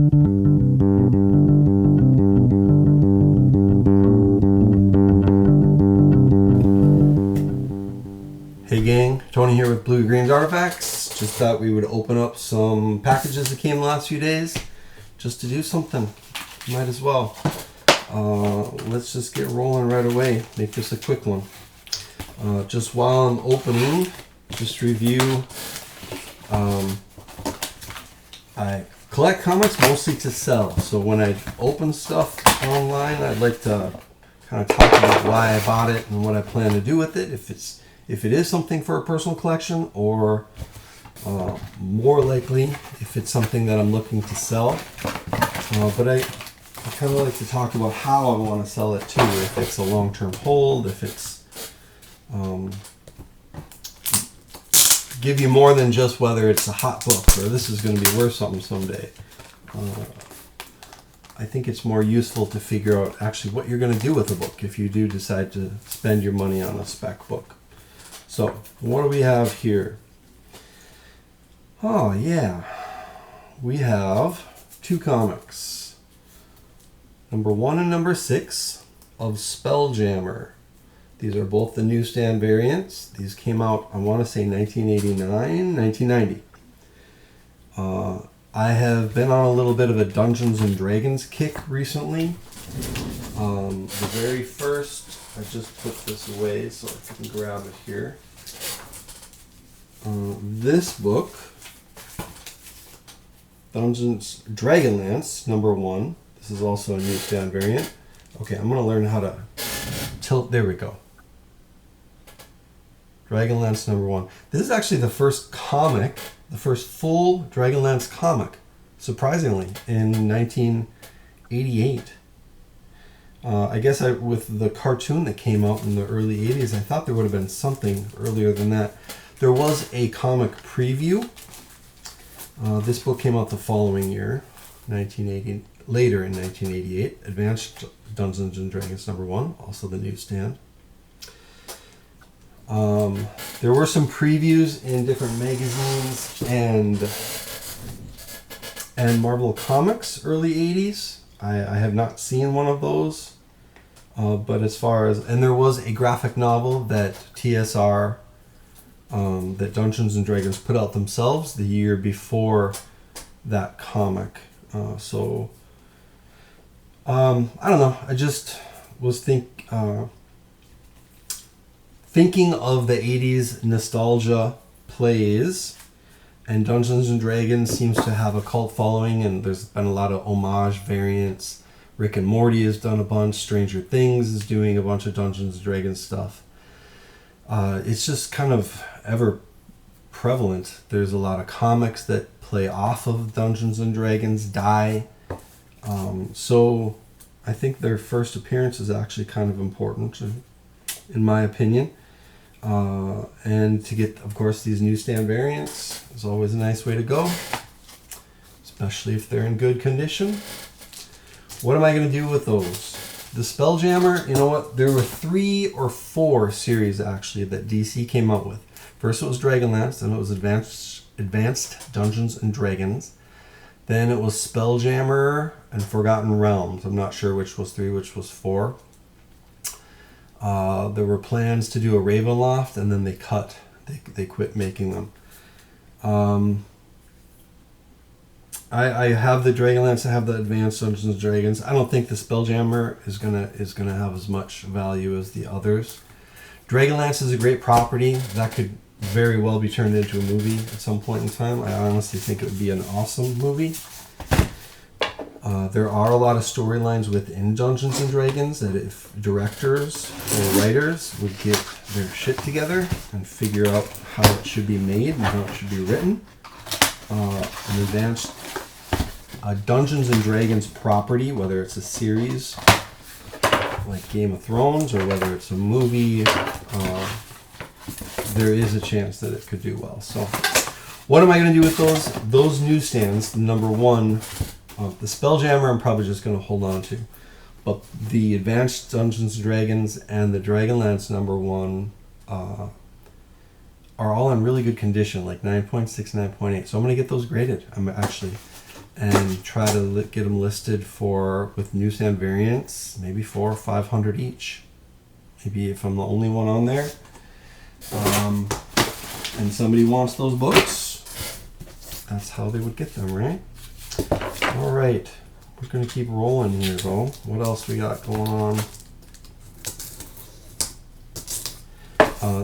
Hey gang, Tony here with Blue Greens Artifacts. Just thought we would open up some packages that came the last few days just to do something. Might as well. Let's just get rolling right away. Make this a quick one. Just while I'm opening, just review. I collect comics mostly to sell. So when I open stuff online, I'd like to kind of talk about why I bought it and what I plan to do with it. If it is something for a personal collection, or more likely if it's something that I'm looking to sell. But I kind of like to talk about how I want to sell it too. If it's a long-term hold, if it's give you more than just whether it's a hot book or this is going to be worth something someday. I think it's more useful to figure out actually what you're going to do with a book if you do decide to spend your money on a spec book. So, what do we have here? Oh, yeah. We have two comics. Number 1 and number 6 of Spelljammer. These are both the newsstand variants. These came out, I want to say 1989, 1990. I have been on a little bit of a Dungeons and Dragons kick recently. The very first, I just put this away so I can grab it here. This book, Dragonlance number 1. This is also a newsstand variant. Okay, I'm going to learn how to tilt. There we go. Dragonlance number 1. This is actually the first comic, the first full Dragonlance comic, surprisingly, in 1988. I guess with the cartoon that came out in the early 80s, I thought there would have been something earlier than that. There was a comic preview. This book came out the following year, 1980. Later in 1988, Advanced Dungeons and Dragons number 1, also the newsstand. There were some previews in different magazines and Marvel Comics early 80s. I have not seen one of those, but as far as, and there was a graphic novel that TSR, that Dungeons and Dragons put out themselves the year before that comic. I don't know. I just was thinking of the 80s nostalgia plays, and Dungeons and Dragons seems to have a cult following, and there's been a lot of homage variants. Rick and Morty has done a bunch. Stranger Things is doing a bunch of Dungeons and Dragons stuff. It's just kind of ever prevalent. There's a lot of comics that play off of Dungeons and Dragons, so I think their first appearance is actually kind of important, in my opinion. And to get, of course, these newsstand variants is always a nice way to go, especially if they're in good condition. What am I going to do with those? The Spelljammer, you know what? There were 3 or 4 series, actually, that DC came out with. First it was Dragonlance, then it was Advanced Dungeons and Dragons. Then it was Spelljammer and Forgotten Realms. I'm not sure which was 3, which was 4. There were plans to do a Ravenloft, and then they quit making them. I have the Dragonlance, I have the Advanced Dungeons and Dragons. I don't think the Spelljammer is gonna have as much value as the others. Dragonlance is a great property that could very well be turned into a movie at some point in time. I honestly think it would be an awesome movie. There are a lot of storylines within Dungeons and Dragons that if directors or writers would get their shit together and figure out how it should be made and how it should be written, an advanced Dungeons and Dragons property, whether it's a series like Game of Thrones or whether it's a movie, there is a chance that it could do well. So what am I going to do with those newsstands? Number 1, the Spelljammer I'm probably just going to hold on to, but the Advanced Dungeons and Dragons and the Dragonlance number 1 are all in really good condition, like 9.6, 9.8. So I'm going to get those graded. I'm actually, and try to get them listed for, with newsstand variants, maybe 400 or 500 each. Maybe if I'm the only one on there, and somebody wants those books, that's how they would get them, right? All right, we're gonna keep rolling here though. What else we got going on?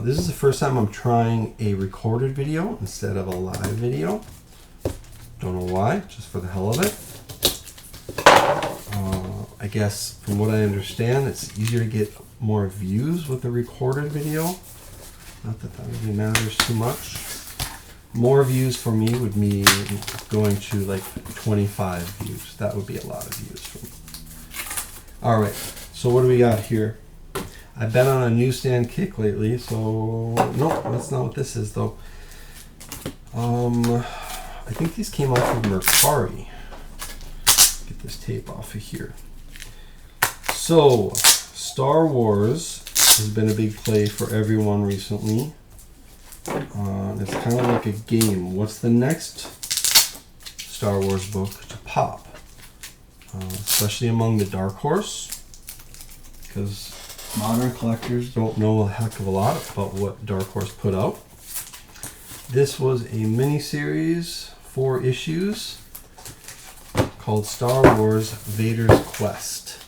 This is the first time I'm trying a recorded video instead of a live video. Don't know why, just for the hell of it. I guess from what I understand, it's easier to get more views with a recorded video. Not that that really matters too much. More views for me would mean going to like 25 views. That would be a lot of views for me. All right, so what do we got here? I've been on a newsstand kick lately, so no, that's not what this is though. I think these came off of Mercari. Get this tape off of here. So, Star Wars has been a big play for everyone recently. It's kind of like a game. What's the next Star Wars book to pop? Especially among the Dark Horse, because modern collectors don't know a heck of a lot about what Dark Horse put out. This was a mini-series, 4 issues, called Star Wars Vader's Quest.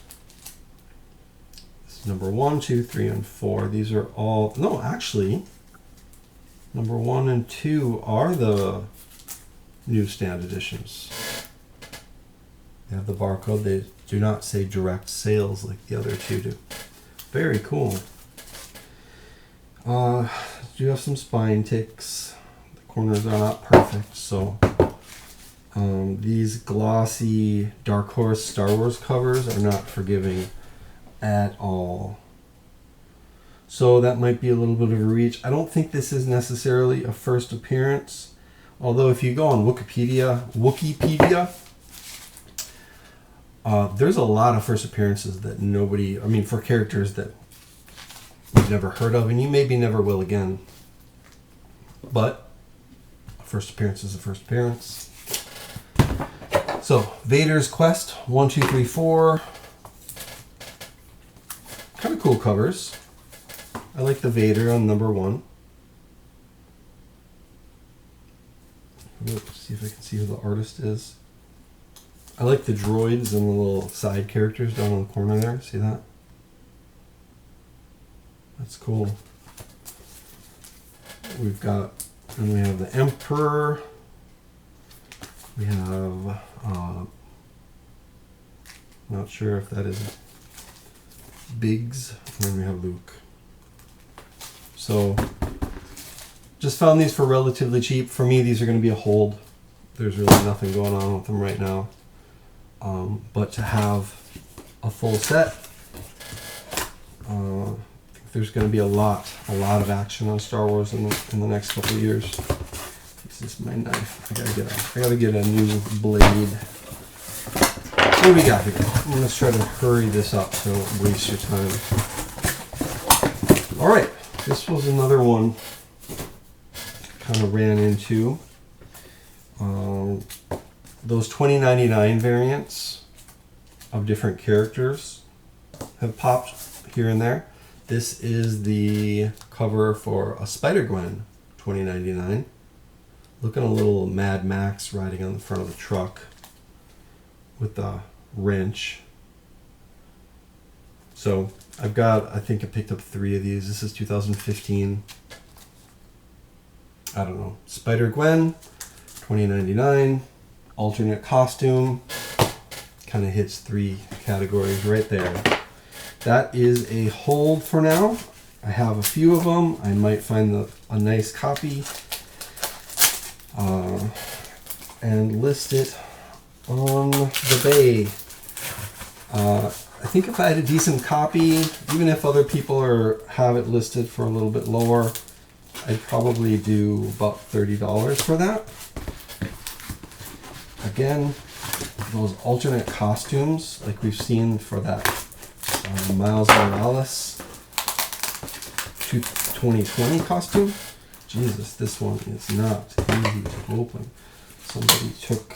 This is number 1, 2, 3, and 4. These are all... No, actually, number 1 and 2 are the newsstand editions. They have the barcode. They do not say direct sales like the other 2 do. Very cool. Do have some spine ticks. The corners are not perfect, so these glossy Dark Horse Star Wars covers are not forgiving at all. So that might be a little bit of a reach. I don't think this is necessarily a first appearance, although if you go on Wikipedia, there's a lot of first appearances that nobody, I mean, for characters that you've never heard of, and you maybe never will again. But a first appearance is a first appearance. So, Vader's Quest, 1, 2, 3, 4. Kind of cool covers. I like the Vader on number 1. Let's see if I can see who the artist is. I like the droids and the little side characters down in the corner there. See that? That's cool. We've got, and we have the Emperor. We have, not sure if that is Biggs. And then we have Luke. So, just found these for relatively cheap. For me, these are going to be a hold. There's really nothing going on with them right now. But to have a full set, I think there's going to be a lot of action on Star Wars in the next couple of years. This is my knife. I gotta get a new blade. What do we got here? I'm gonna try to hurry this up so I don't waste your time. All right, this was another one. Kind of ran into. Those 2099 variants of different characters have popped here and there. This is the cover for a Spider-Gwen 2099. Looking a little Mad Max riding on the front of the truck with the wrench. So I think I picked up 3 of these. This is 2015. I don't know. Spider-Gwen 2099. Alternate costume, kind of hits 3 categories right there. That is a hold for now. I have a few of them. I might find a nice copy and list it on the bay. I think if I had a decent copy, even if other people have it listed for a little bit lower, I'd probably do about $30 for that. Again, those alternate costumes, like we've seen for that Miles Morales 2020 costume. Jesus, this one is not easy to open. Somebody took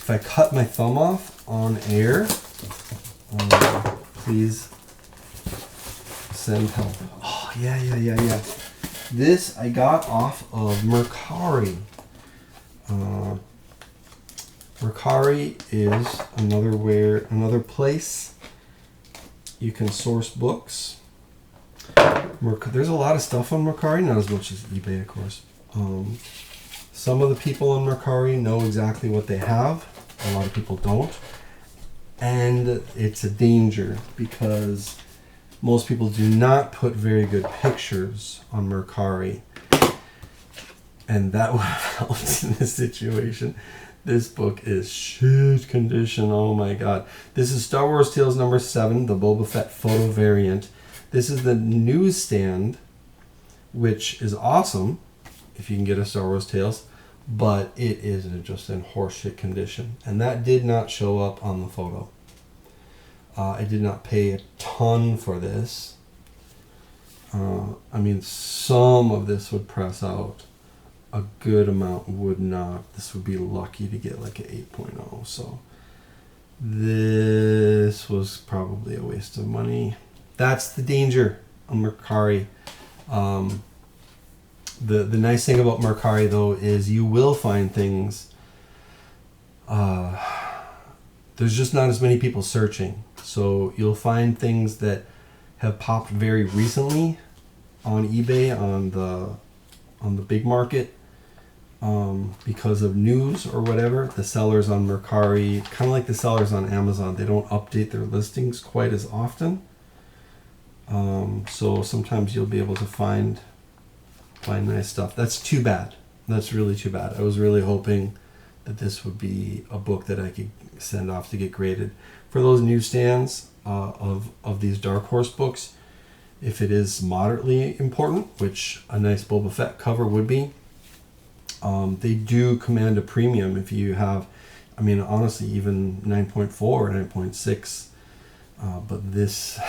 if I cut my thumb off on air, please send help. Oh, yeah. This I got off of Mercari. Mercari is another place you can source books. There's a lot of stuff on Mercari, not as much as eBay, of course. Some of the people on Mercari know exactly what they have. A lot of people don't. And it's a danger because most people do not put very good pictures on Mercari. And that would have helped in this situation. This book is shit condition. Oh my god. This is Star Wars Tales number 7, the Boba Fett photo variant. This is the newsstand, which is awesome if you can get a Star Wars Tales, but it is just in horseshit condition. And that did not show up on the photo. I did not pay a ton for this. I mean, some of this would press out. A good amount would not. This would be lucky to get like an 8.0. So this was probably a waste of money. That's the danger on Mercari. The nice thing about Mercari though is you will find things. There's just not as many people searching. So you'll find things that have popped very recently on eBay, on the big market, because of news or whatever. The sellers on Mercari, kind of like the sellers on Amazon, they don't update their listings quite as often. So sometimes you'll be able to find nice stuff. That's too bad. That's really too bad. I was really hoping that this would be a book that I could send off to get graded. For those newsstands of these Dark Horse books, if it is moderately important, which a nice Boba Fett cover would be, they do command a premium if you have, I mean, honestly, even 9.4 or 9.6. But this,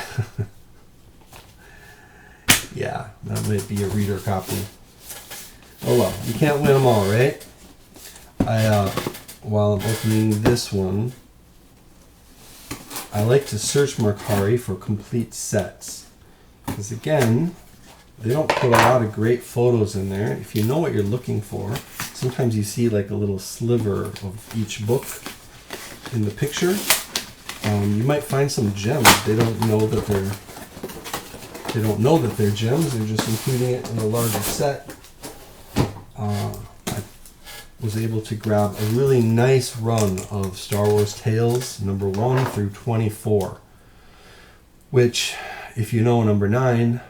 yeah, that might be a reader copy. Oh well, you can't win them all, right? While I'm opening this one, I like to search Mercari for complete sets. Because again, they don't put a lot of great photos in there. If you know what you're looking for, sometimes you see like a little sliver of each book in the picture. You might find some gems. They don't know that they're gems. They're just including it in a larger set. I was able to grab a really nice run of Star Wars Tales number 1 through 24, which, if you know number 9,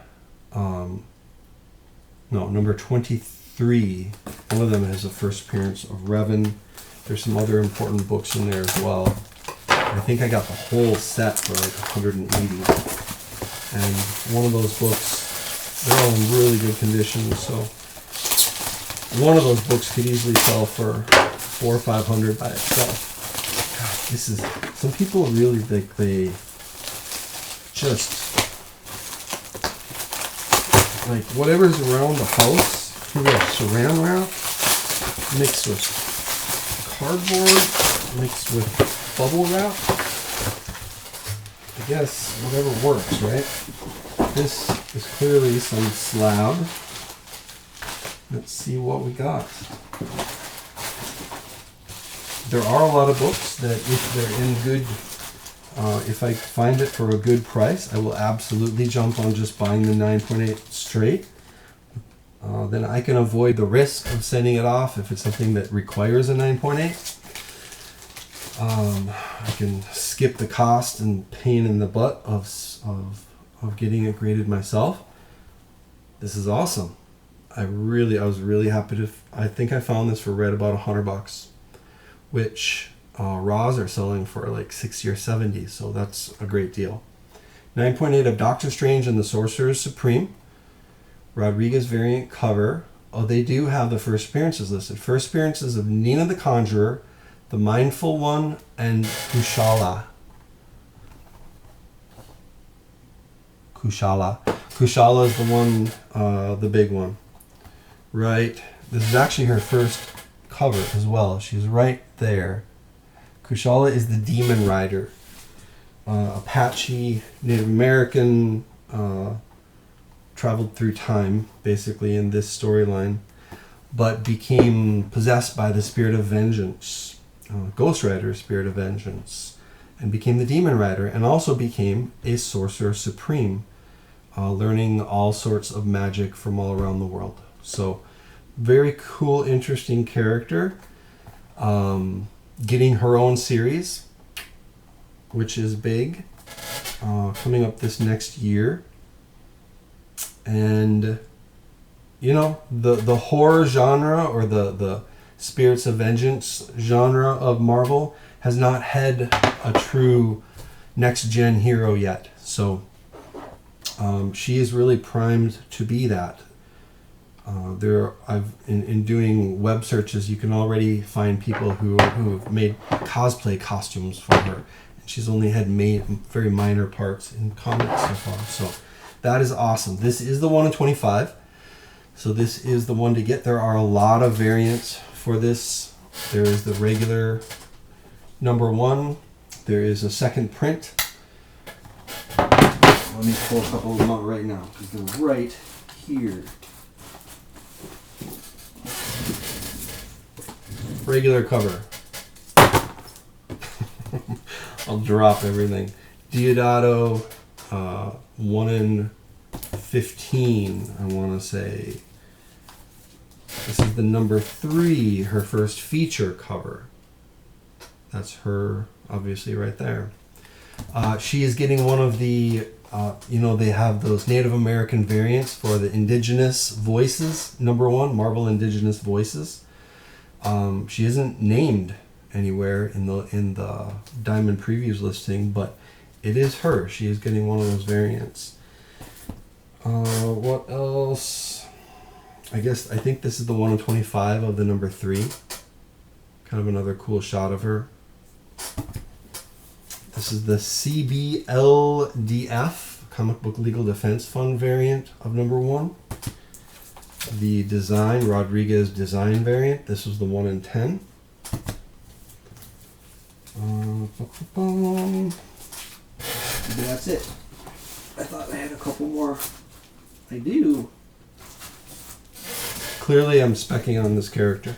number 23, one of them has a first appearance of Revan. There's some other important books in there as well. I think I got the whole set for like 180. And one of those books, they're all in really good condition, so one of those books could easily sell for $400 or $500 by itself. God, this is, some people really think they just, like, whatever's around the house, through a saran wrap, mixed with cardboard, mixed with bubble wrap. I guess whatever works, right? This is clearly some slab. Let's see what we got. There are a lot of books that, if they're in good, if I find it for a good price, I will absolutely jump on just buying the 9.8 straight. Then I can avoid the risk of sending it off if it's something that requires a 9.8. I can skip the cost and pain in the butt of getting it graded myself. This is awesome. I was really happy to. I think I found this for right about $100, which Raws are selling for like 60 or 70. So that's a great deal. 9.8 of Doctor Strange and the Sorcerer Supreme, Rodriguez variant cover. Oh, they do have the first appearances listed. First appearances of Nina the Conjurer, the Mindful One, and Kushala. Kushala is the one, the big one. Right. This is actually her first cover as well. She's right there. Kushala is the demon rider. Apache, Native American, traveled through time, basically, in this storyline, but became possessed by the spirit of vengeance, Ghost Rider, spirit of vengeance, and became the demon rider, and also became a sorcerer supreme, learning all sorts of magic from all around the world. So, very cool, interesting character. Getting her own series, which is big, coming up this next year. And, you know, the horror genre, or the spirits of vengeance genre of Marvel has not had a true next-gen hero yet. So she is really primed to be that. In doing web searches, you can already find people who have made cosplay costumes for her. And she's only had made very minor parts in comics so far. So that is awesome. This is the 1 in 25. So this is the one to get. There are a lot of variants for this. There is the regular number 1. There is a second print. Let me pull a couple of them out right now, because they're right here. Regular cover. I'll drop everything. Diodato, 1 in 15, I want to say. This is the number 3, her first feature cover. That's her, obviously, right there. She is getting one of the, they have those Native American variants for the Indigenous Voices, number 1, Marvel Indigenous Voices. She isn't named anywhere in the Diamond Previews listing, but it is her. She is getting one of those variants. What else? I think this is the 1 in 25 of the number 3. Kind of another cool shot of her. This is the CBLDF, Comic Book Legal Defense Fund variant of number 1. The design, Rodriguez design variant. This was the 1 in 10. Maybe that's it. I thought I had a couple more. I do. Clearly I'm specking on this character.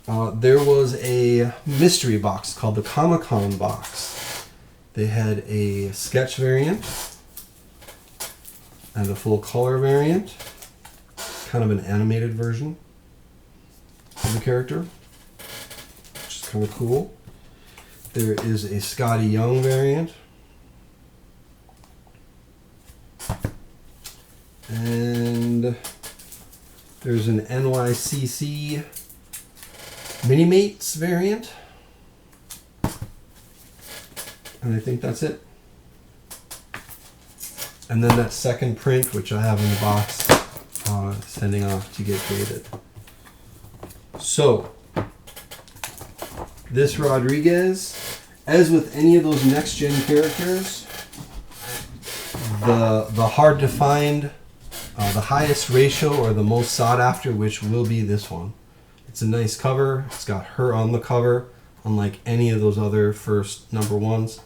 There was a mystery box called the Comic-Con box. They had a sketch variant and a full color variant. Kind of an animated version of the character, which is kind of cool. There is a Scotty Young variant. And there's an NYCC Minimates variant. And I think that's it. And then that second print, which I have in the box, sending off to get graded. So, this Rodriguez, as with any of those next-gen characters, the hard to find, the highest ratio or the most sought after, which will be this one. It's a nice cover. It's got her on the cover, unlike any of those other first number 1s.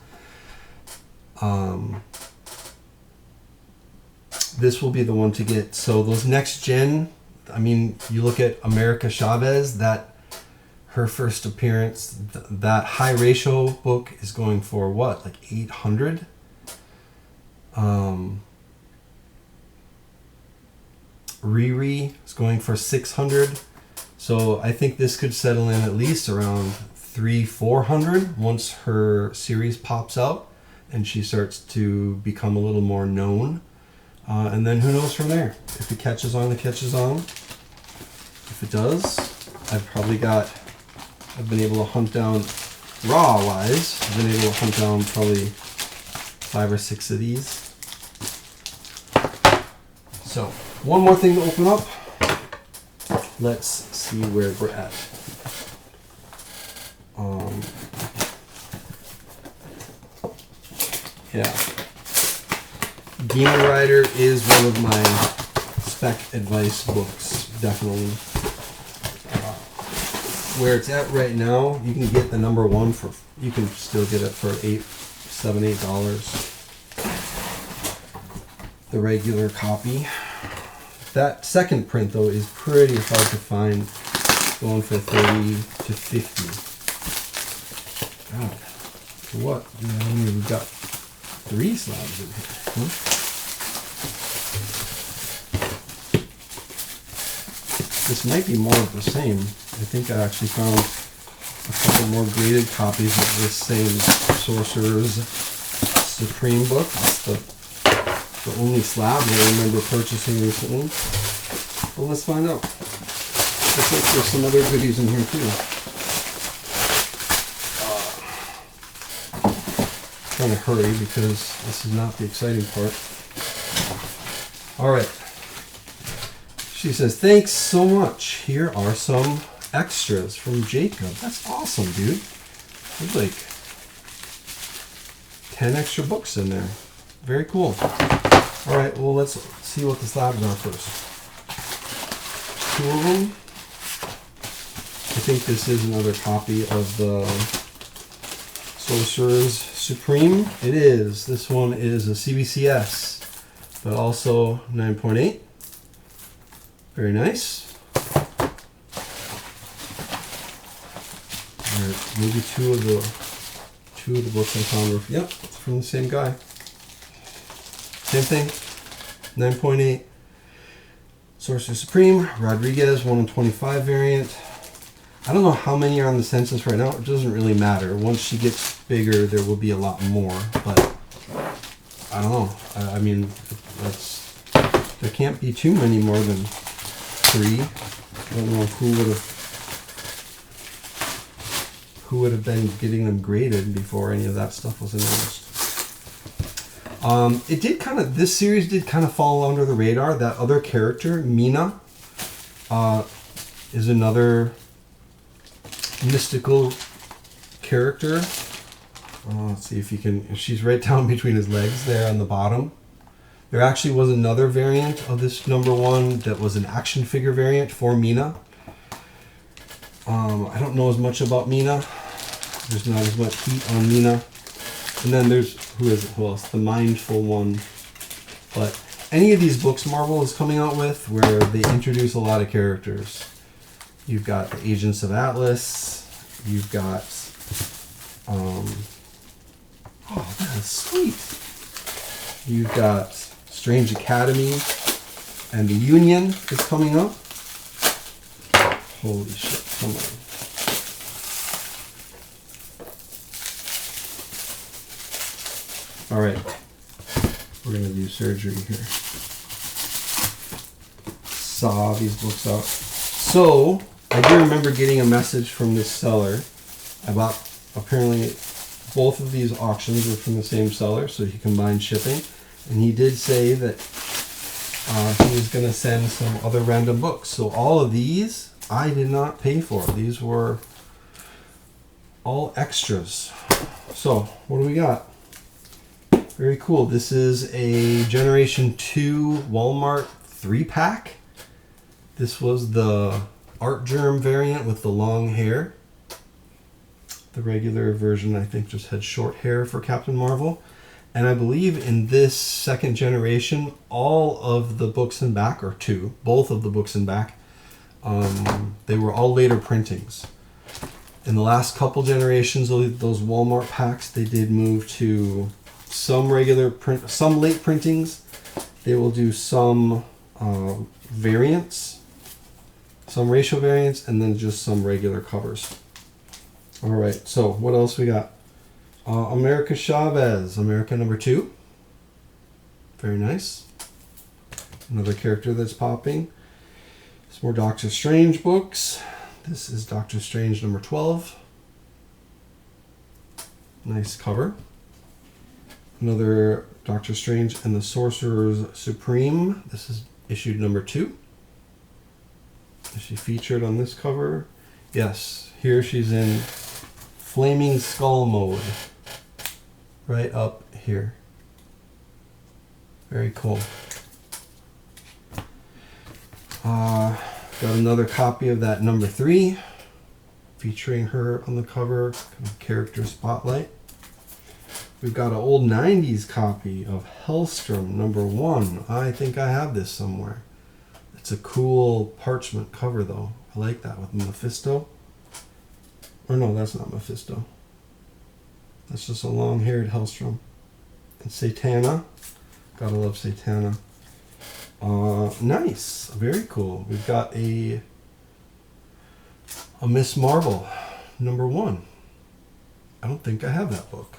This will be the one to get. So those next gen, you look at America Chavez, that her first appearance, that high ratio book is going for what, like 800? Riri is going for 600. So I think this could settle in at least around 300-400 once her series pops out and she starts to become a little more known. And then who knows from there? If it catches on, it catches on. If it does, I've been able to hunt down, raw-wise, I've been able to hunt down probably 5 or 6 of these. So, one more thing to open up. Let's see where we're at. Yeah. Demon Rider is one of my spec advice books, definitely. where it's at right now, you can get the number one for, you can still get it for $8. The regular copy. That second print though is pretty hard to find, going for 30 to 50. God, for what? I mean, we've got 3 slabs in here. Huh? This might be more of the same. I think I actually found a couple more graded copies of this same Sorcerer's Supreme book. It's the only slab I remember purchasing recently. Well, let's find out. Looks like there's some other goodies in here too. Trying to hurry because this is not the exciting part. All right. She says, thanks so much. Here are some extras from Jacob. That's awesome, dude. There's like 10 extra books in there. Very cool. All right, well, let's see what the slabs are first. 2 of them. I think this is another copy of the Sorcerer's Supreme. It is. This one is a CBCS, but also 9.8. Very nice. All right, maybe two of the books I found were, yep, it's from the same guy. Same thing, 9.8. Sorcerer Supreme, Rodriguez, 1 in 25 variant. I don't know how many are on the census right now. It doesn't really matter. Once she gets bigger, there will be a lot more. But I don't know. I mean, there can't be too many more than 3. I don't know who would have been getting them graded before any of that stuff was announced. It did kind of, this series did kind of fall under the radar. That other character, Mina, is another mystical character. Let's see if you can, she's right down between his legs there on the bottom. There actually was another variant of this number 1 that was an action figure variant for Mina. I don't know as much about Mina. There's not as much heat on Mina. And then there's, who else? The Mindful one. But any of these books Marvel is coming out with where they introduce a lot of characters. You've got the Agents of Atlas. You've got, oh, that's sweet. You've got Strange Academy, and the Union is coming up. Holy shit, come on. All right, we're gonna do surgery here. Saw these books out. So, I do remember getting a message from this seller about, apparently both of these auctions were from the same seller, so he combined shipping. And he did say that he was going to send some other random books. So all of these I did not pay for. These were all extras. So what do we got? Very cool. This is a Generation 2 Walmart 3-pack. This was the Art Germ variant with the long hair. The regular version, I think, just had short hair for Captain Marvel. And I believe in this second generation, all of the books in back, or both of the books in back, they were all later printings. In the last couple generations, those Walmart packs, they did move to some regular print, some late printings. They will do some variants, some ratio variants, and then just some regular covers. All right, so what else we got? America Chavez, America number 2. Very nice. Another character that's popping. Some more Doctor Strange books. This is Doctor Strange number 12. Nice cover. Another Doctor Strange and the Sorcerer's Supreme. This is issued number 2. Is she featured on this cover? Yes, here she's in Flaming Skull mode. Right up here. Very cool. Got another copy of that number 3. featuring her on the cover, kind of character spotlight. We've got an old 90s copy of Hellstrom #1. I think I have this somewhere. It's a cool parchment cover though. I like that with Mephisto. Or no, that's not Mephisto. That's just a long-haired Hellstrom. And Satana. Gotta love Satana. Nice. Very cool. We've got a Miss Marvel #1. I don't think I have that book.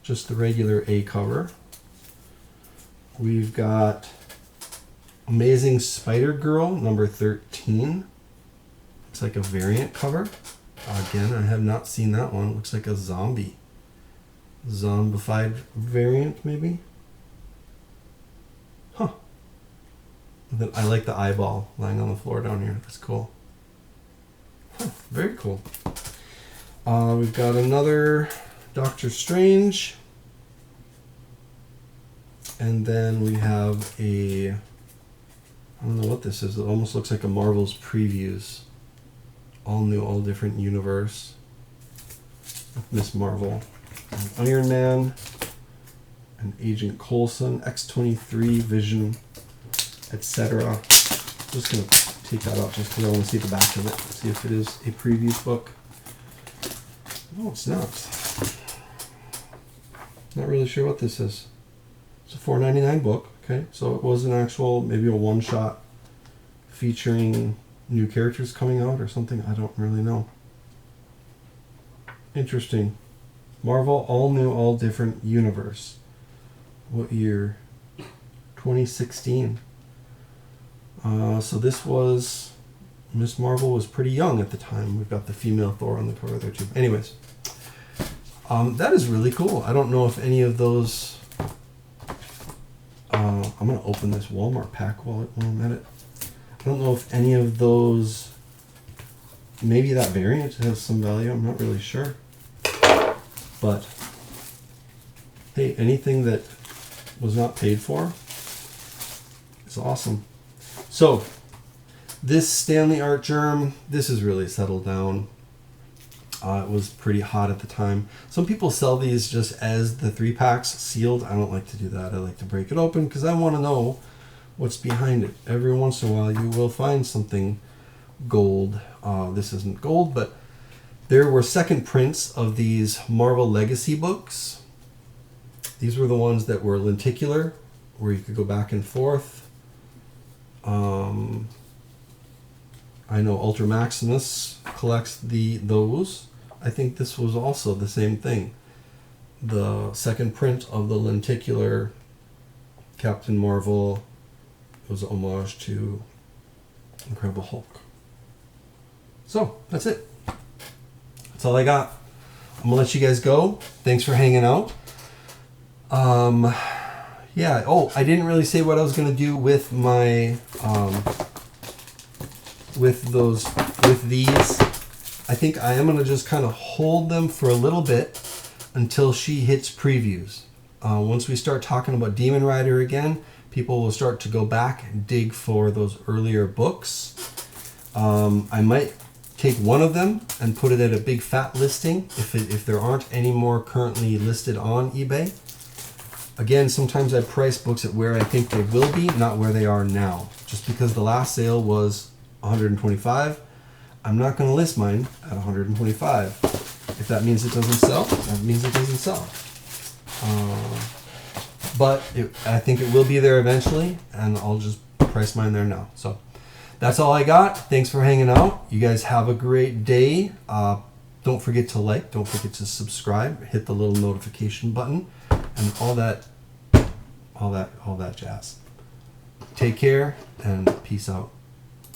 Just the regular A cover. We've got Amazing Spider-Girl #13. Looks like a variant cover. Again, I have not seen that one. It looks like a zombified variant, maybe. Huh. I like the eyeball lying on the floor down here. That's cool. Huh, very cool. We've got another Doctor Strange. And then we have a... I don't know what this is. It almost looks like a Marvel's Previews. All new, all different universe. Miss Marvel. And Iron Man. And Agent Coulson. X-23, Vision, etc. Just going to take that out just because I want to see the back of it. See if it is a previews book. No, it's not. Not really sure what this is. It's a $4.99 book. Okay, so it was an actual, maybe a one-shot featuring new characters coming out or something. I don't really know. Interesting. Marvel, all new, all different universe. What year? 2016. So this was... Miss Marvel was pretty young at the time. We've got the female Thor on the cover there too. Anyways. That is really cool. I don't know if any of those... I'm going to open this Walmart pack while I'm at it. I don't know if any of those... Maybe that variant has some value. I'm not really sure. But, hey, anything that was not paid for is awesome. So, this Stanley Artgerm, this has really settled down. It was pretty hot at the time. Some people sell these just as the 3-packs sealed. I don't like to do that. I like to break it open because I want to know what's behind it. Every once in a while you will find something gold. This isn't gold, but there were second prints of these Marvel Legacy books. These were the ones that were lenticular, where you could go back and forth. I know Ultra Maximus collects those. I think this was also the same thing. The second print of the lenticular Captain Marvel was an homage to Incredible Hulk. So, that's it. That's all I got. I'm going to let you guys go. Thanks for hanging out. Yeah. Oh, I didn't really say what I was going to do with my... with these. I think I am going to just kind of hold them for a little bit until she hits previews. Once we start talking about Demon Rider again, people will start to go back and dig for those earlier books. I might take one of them and put it at a big fat listing if there aren't any more currently listed on eBay. Again, sometimes I price books at where I think they will be, not where they are now. Just because the last sale was $125, I'm not going to list mine at $125. If that means it doesn't sell, that means it doesn't sell. But I think it will be there eventually, and I'll just price mine there now. So that's all I got. Thanks for hanging out. You guys have a great day. Don't forget to like, don't forget to subscribe, hit the little notification button, and all that jazz. Take care and peace out.